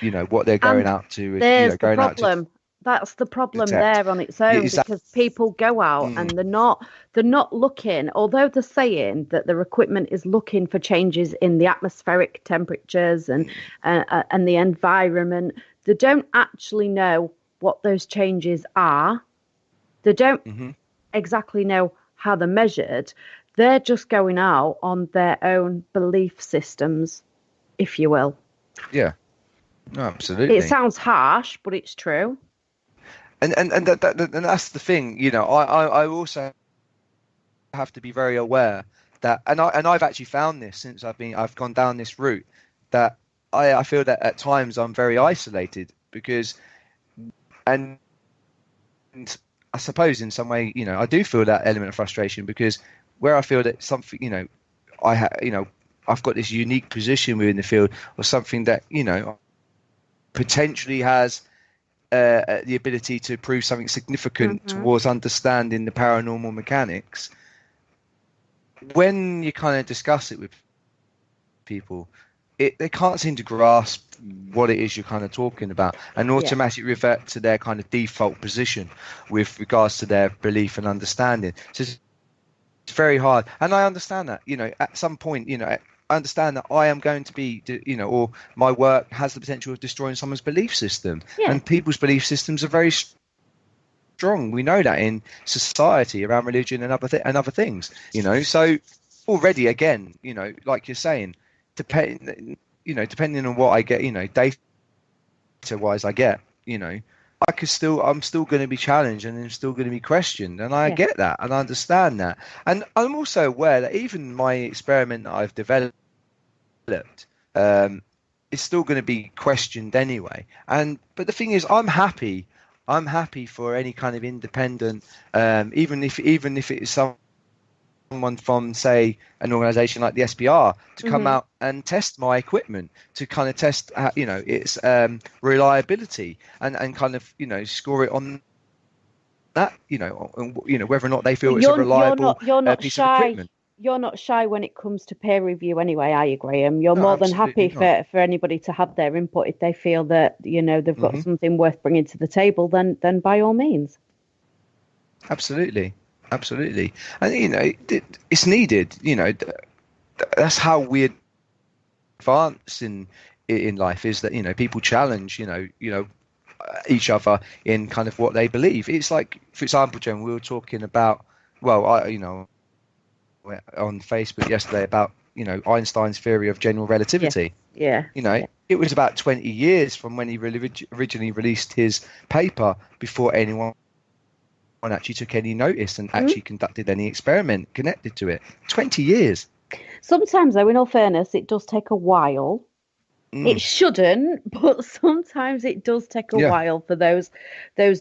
they're going out to. There's the problem. That's the problem there on its own, because people go out and they're not looking, although they're saying that their equipment is looking for changes in the atmospheric temperatures and the environment. They don't actually know what those changes are. They don't exactly know how they're measured. They're just going out on their own belief systems, if you will. Yeah, no, absolutely. It sounds harsh, but it's true. And that's the thing, I also have to be very aware that, and I've actually found this since I've gone down this route, that I feel that at times I'm very isolated because, and I suppose in some way, I do feel that element of frustration, because where I feel that something, I've got this unique position within the field, or something that, potentially has the ability to prove something significant towards understanding the paranormal mechanics. When you kind of discuss it with people, they can't seem to grasp what it is you're kind of talking about, and automatically revert to their kind of default position with regards to their belief and understanding. So it's very hard, and I understand that. At some point, I understand that I am going to be, or my work has the potential of destroying someone's belief system. Yeah. And people's belief systems are very strong. We know that in society around religion and other things. So already, again, like you're saying, depending on what I get, data-wise, I get, I'm still going to be challenged, and I'm still going to be questioned, and I get that, and I understand that, and I'm also aware that even my experiment that I've developed is still going to be questioned anyway. But the thing is, I'm happy for any kind of independent, even if it is someone from, say, an organization like the SPR to come out and test my equipment, to kind of test its reliability, and kind of score it on that, whether or not they feel it's a reliable piece of equipment. You're not shy when it comes to peer review anyway, are you, Graham? You're more than happy for anybody to have their input. If they feel that they've got something worth bringing to the table, then by all means. Absolutely. And it's needed. That's how we advance in life, is that people challenge each other in kind of what they believe. It's like, for example, Jen, we were talking about, on Facebook yesterday about Einstein's theory of general relativity. It was about 20 years from when he originally released his paper before anyone actually took any notice and actually conducted any experiment connected to it. 20 years. Sometimes, though, in all fairness, it does take a while. It shouldn't, but sometimes it does take a while for those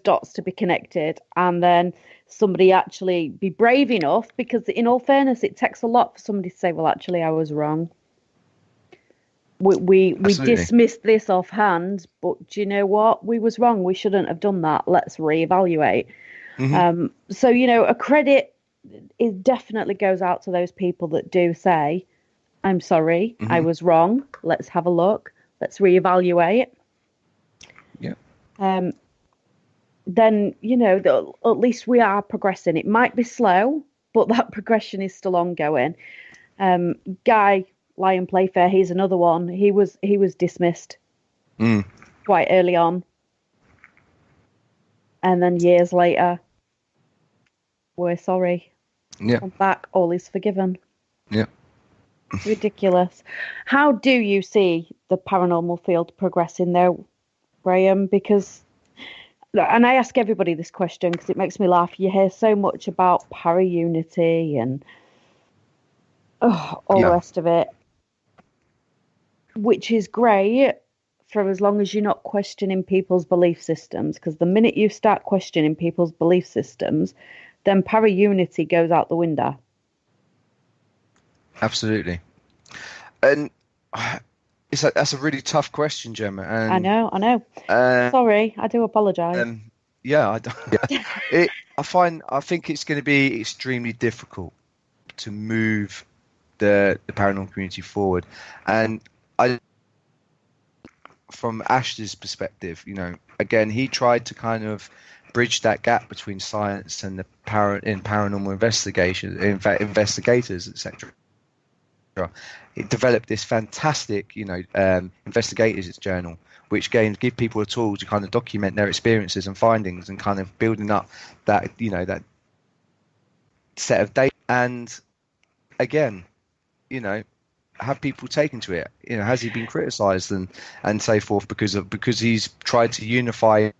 dots to be connected, and then somebody actually be brave enough, because in all fairness, it takes a lot for somebody to say, well, actually, I was wrong. We dismissed this offhand, but do you know what? We was wrong. We shouldn't have done that. Let's reevaluate. So, a credit, it definitely goes out to those people that do say, I'm sorry, I was wrong. Let's have a look. Let's reevaluate. Yeah. Then, at least we are progressing. It might be slow, but that progression is still ongoing. Guy Lion Playfair, he's another one. He was dismissed quite early on. And then years later, we're sorry. Yeah. Come back, all is forgiven. Yeah. Ridiculous. How do you see the paranormal field progressing there, Graham? Because, and I ask everybody this question because it makes me laugh. You hear so much about para-unity and all the rest of it, which is great for as long as you're not questioning people's belief systems. Because the minute you start questioning people's belief systems, then para-unity goes out the window. Absolutely. And that's a really tough question, Gemma. And, I know. Sorry, I do apologise. Yeah, I think it's going to be extremely difficult to move the paranormal community forward, and from Ash's perspective, again, he tried to kind of bridge that gap between science and the paranormal investigators, etc. It developed this fantastic, investigators journal, which give people a tool to kind of document their experiences and findings, and kind of building up that, that set of data. And again, have people taken to it? Has he been criticised and so forth because he's tried to unify,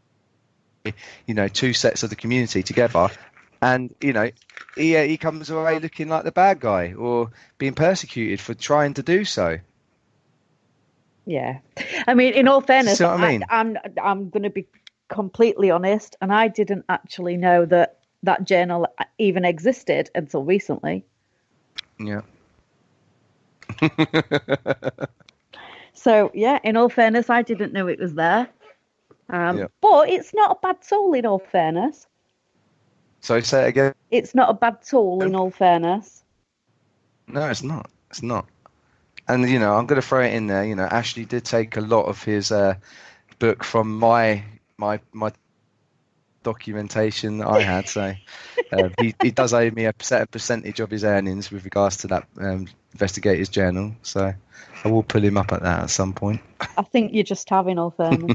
two sets of the community together, and he comes away looking like the bad guy or being persecuted for trying to do so. Yeah, I mean, in all fairness, see what I mean? I'm going to be completely honest, and I didn't actually know that journal even existed until recently. Yeah. So yeah, in all fairness, I didn't know it was there. But it's not a bad tool, in all fairness. So say it again. It's not a bad tool, in all fairness. No, it's not. It's not. And I'm going to throw it in there. Ashley did take a lot of his book from my documentation that I had. So he does owe me a percentage of his earnings with regards to that investigator's journal. So I will pull him up at that at some point. I think you just have, in all fairness.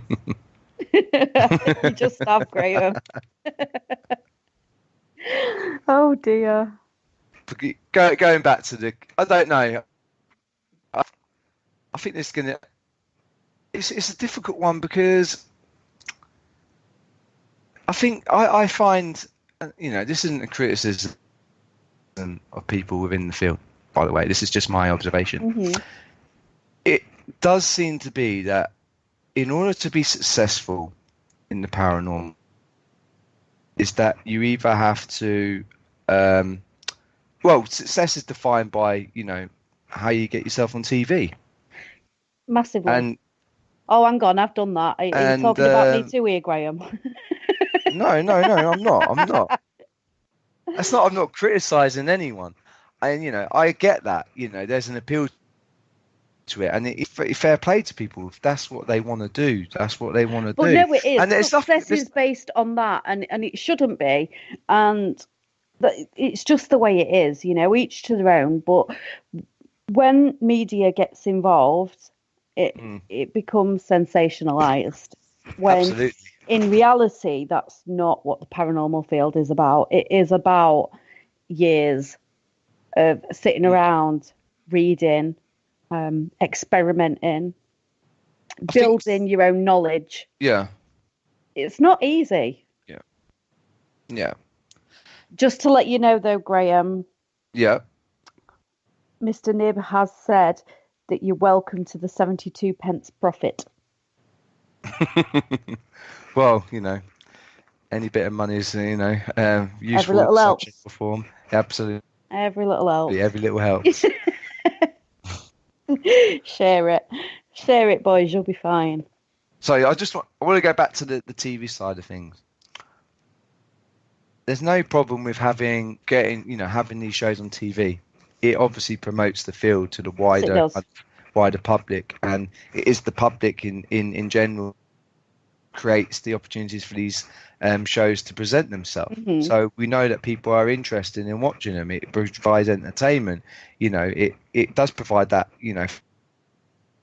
You just have, Graham. Oh dear. Going back to I don't know. I think this is gonna. It's a difficult one because I think I find this isn't a criticism of people within the field. By the way, this is just my observation. Mm-hmm. It does seem to be that in order to be successful in the paranormal, is that you either have to, success is defined by, how you get yourself on TV. Massively. And hang on, I've done that. Are you talking about me too here, Graham? No, I'm not. That's not. I'm not criticising anyone. And I get that. There's an appeal to it, and it's fair play to people. If that's what they want to do, that's what they want to do. But no, it is. And success is based on that, and it shouldn't be. And it's just the way it is. Each to their own. But when media gets involved, it becomes sensationalized. When absolutely. In reality, that's not what the paranormal field is about. It is about years of sitting around, reading, experimenting, building your own knowledge. Yeah. It's not easy. Yeah. Yeah. Just to let you know, though, Graham. Yeah. Mr. Nib has said that you're welcome to the 72 pence profit. Well, any bit of money is, useful. Every little helps. Form. Absolutely. Every little helps. Every little helps. Share it, boys. You'll be fine. So I want to go back to the TV side of things. There's no problem with having these shows on TV. It obviously promotes the field to the wider public, and it is the public in general creates the opportunities for these shows to present themselves. Mm-hmm. So we know that people are interested in watching them. It provides entertainment. It does provide that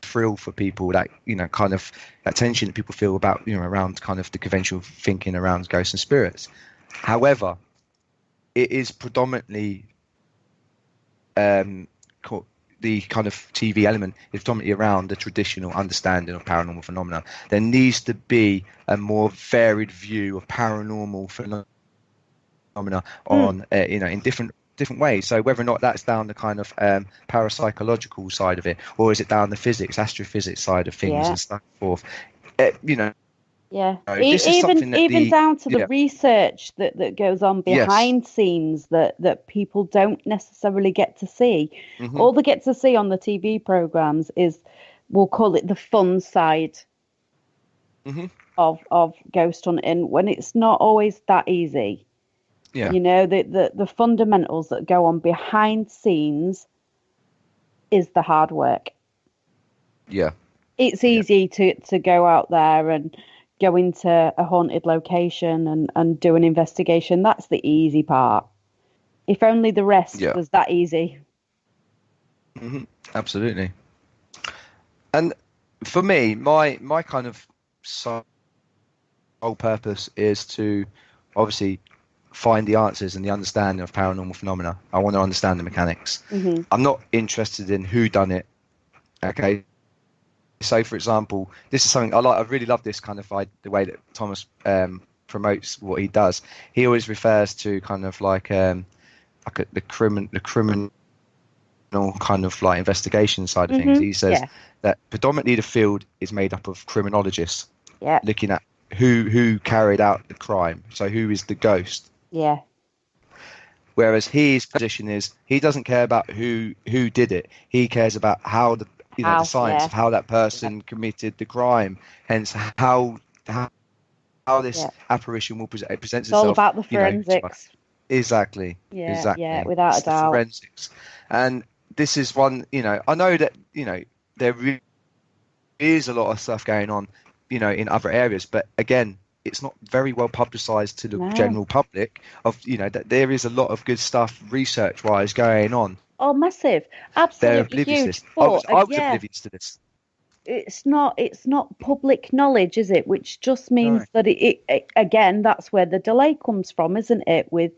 thrill for people, that kind of that tension that people feel about around kind of the conventional thinking around ghosts and spirits. However, it is predominantly the kind of TV element is predominantly around the traditional understanding of paranormal phenomena. There needs to be a more varied view of paranormal phenomena on, in different ways. So whether or not that's down the kind of parapsychological side of it, or is it down the physics, astrophysics side of things and so forth, Yeah, even down to the research that goes on behind scenes that people don't necessarily get to see. Mm-hmm. All they get to see on the TV programs is, we'll call it the fun side. Mm-hmm. of ghost hunting when it's not always that easy. Yeah. You know, the fundamentals that go on behind scenes is the hard work. Yeah. It's easy to go out there and go into a haunted location and do an investigation. That's the easy part. If only the rest was that easy. Mm-hmm. Absolutely. And for me, my kind of sole purpose is to obviously find the answers and the understanding of paranormal phenomena. I want to understand the mechanics. Mm-hmm. I'm not interested in who done it. Okay. So, for example, this is something I like. I really love this kind of the way that Thomas promotes what he does. He always refers to kind of like the criminal kind of like investigation side of things. He says that predominantly the field is made up of criminologists looking at who carried out the crime. So who is the ghost? Yeah. Whereas his position is he doesn't care about who did it. He cares about how the science of how that person committed the crime. Hence how this apparition will present itself. It's all about the forensics. Exactly. Yeah. Exactly. Yeah. Without a doubt. Forensics. And this is one. I know that there really is a lot of stuff going on. In other areas, but again, it's not very well publicized to the general public that there is a lot of good stuff research wise going on. Oh, massive. Absolutely huge. I was oblivious to this. It's not public knowledge, is it? Which just means that it again, that's where the delay comes from, isn't it? With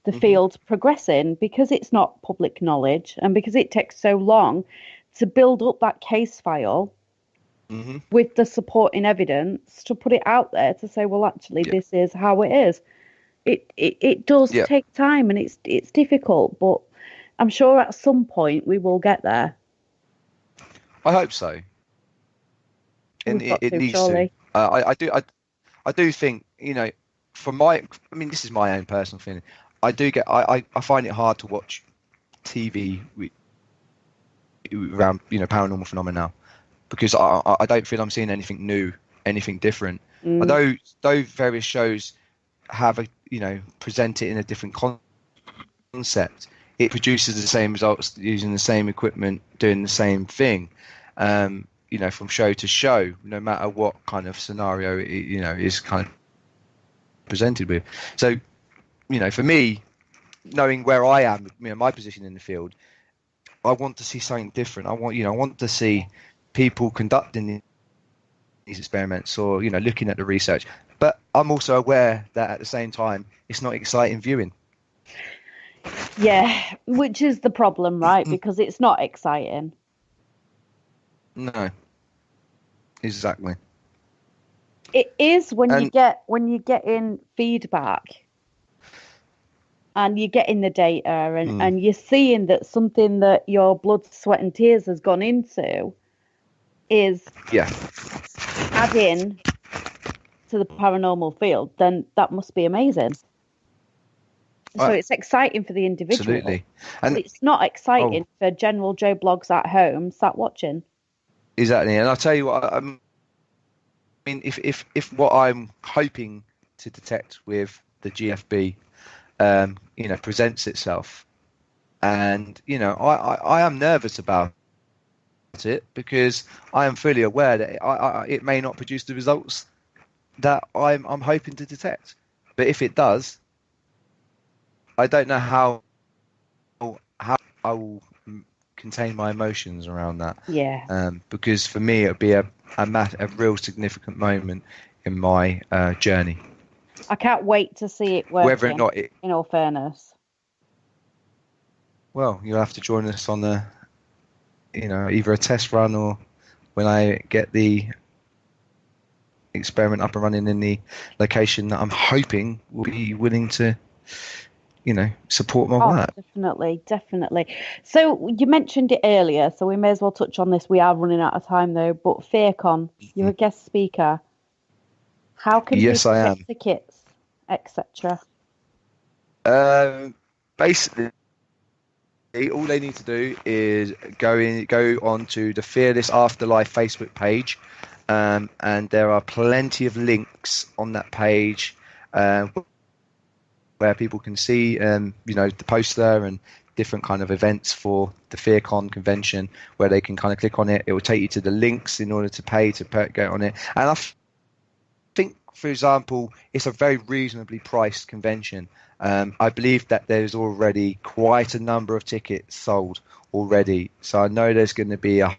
the field progressing, because it's not public knowledge and because it takes so long to build up that case file. Mm-hmm. With the supporting evidence to put it out there to say, well, actually, this is how it is. It does take time and it's difficult, but I'm sure at some point we will get there. I hope so. And it needs surely. To. I do think this is my own personal feeling. I find it hard to watch TV around paranormal phenomena now. Because I don't feel I'm seeing anything new, anything different. Although various shows have present it in a different concept, it produces the same results using the same equipment, doing the same thing. From show to show, no matter what kind of scenario is kind of presented with. So, for me, knowing where I am, my position in the field, I want to see something different. I want to see people conducting these experiments or looking at the research, but I'm also aware that at the same time it's not exciting viewing. Which is the problem, right? Because it's not exciting. No, exactly. It is when you get in feedback and you're getting the data and you're seeing that something that your blood, sweat and tears has gone into is adding to the paranormal field, then that must be amazing. So it's exciting for the individual. Absolutely. And it's not exciting for general Joe Blogs at home sat watching. Exactly. And I'll tell you what, I mean, if what I'm hoping to detect with the GFB, presents itself, and, I am nervous about it because I am fully aware that it may not produce the results that I'm hoping to detect. But if it does, I don't know how I will contain my emotions around that. Yeah. Because for me, it would be a real significant moment in my journey. I can't wait to see it working. Whether or not in all fairness. Well, you'll have to join us on the, either a test run or when I get the experiment up and running in the location that I'm hoping will be willing to, support my work. Definitely. So you mentioned it earlier, so we may as well touch on this. We are running out of time though, but FearCon, you're a guest speaker. How can yes, people I am. get tickets, etc.? Basically, all they need to do is go on to the Fearless Afterlife Facebook page and there are plenty of links on that page where people can see, the poster and different kind of events for the FearCon convention, where they can kind of click on it. It will take you to the links in order to pay to go on it. And I think, for example, it's a very reasonably priced convention. I believe that there's already quite a number of tickets sold already. So I know there's going to be a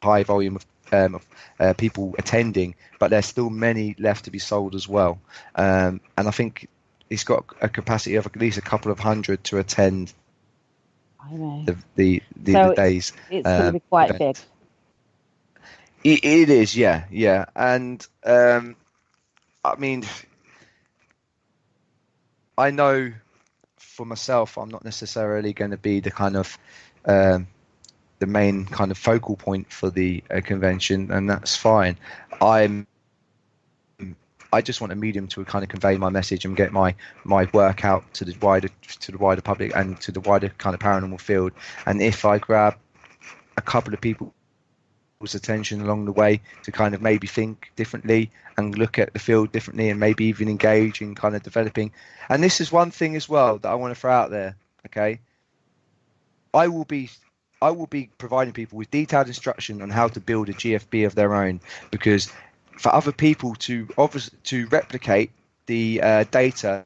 high volume of people attending, but there's still many left to be sold as well. And I think it's got a capacity of at least a couple of hundred to attend the days. It's going to be quite event. big. It is, yeah. And I mean, I know for myself, I'm not necessarily going to be the kind of the main kind of focal point for the convention, and that's fine. I just want a medium to kind of convey my message and get my work out to the wider public and to the wider kind of paranormal field. And if I grab a couple of people's attention along the way to kind of maybe think differently and look at the field differently and maybe even engage in kind of developing. And this is one thing as well that I want to throw out there. Okay, I will be providing people with detailed instruction on how to build a GFB of their own, because for other people to replicate the data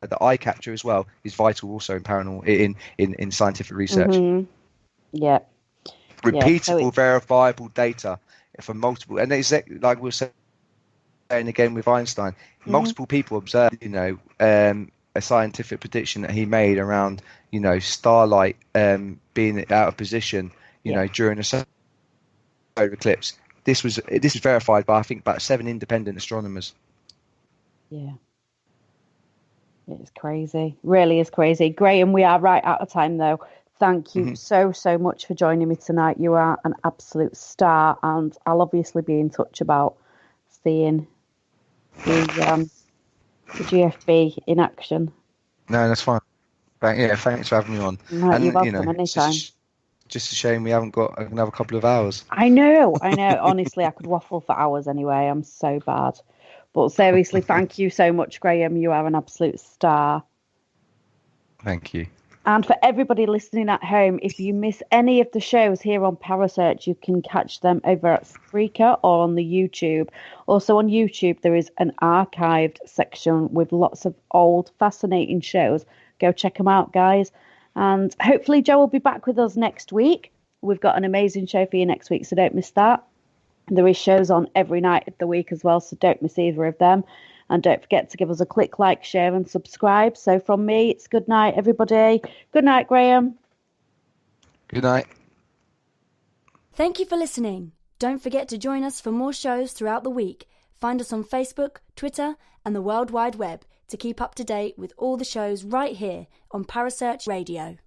that I capture as well is vital also in paranormal in scientific research. Mm-hmm. Yeah. Repeatable, verifiable data for multiple, and it's like we're saying again with Einstein, multiple people observed, a scientific prediction that he made around, starlight being out of position, during a solar eclipse. This is verified by I think about 7 independent astronomers. Yeah. It's crazy. Really is crazy. Graham, we are right out of time though. Thank you so much for joining me tonight. You are an absolute star, and I'll obviously be in touch about seeing the GFB in action. No, that's fine. Thanks for having me on. No, and, you're welcome anytime. Just a shame we haven't got another couple of hours. I know. Honestly, I could waffle for hours anyway. I'm so bad. But seriously, thank you so much, Graham. You are an absolute star. Thank you. And for everybody listening at home, if you miss any of the shows here on Parasearch, you can catch them over at Spreaker or on the YouTube. Also on YouTube, there is an archived section with lots of old, fascinating shows. Go check them out, guys. And hopefully Joe will be back with us next week. We've got an amazing show for you next week, so don't miss that. There is shows on every night of the week as well, so don't miss either of them. And don't forget to give us a click, like, share and subscribe. So from me, it's good night, everybody. Good night, Graham. Good night. Thank you for listening. Don't forget to join us for more shows throughout the week. Find us on Facebook, Twitter and the World Wide Web to keep up to date with all the shows right here on Parasearch Radio.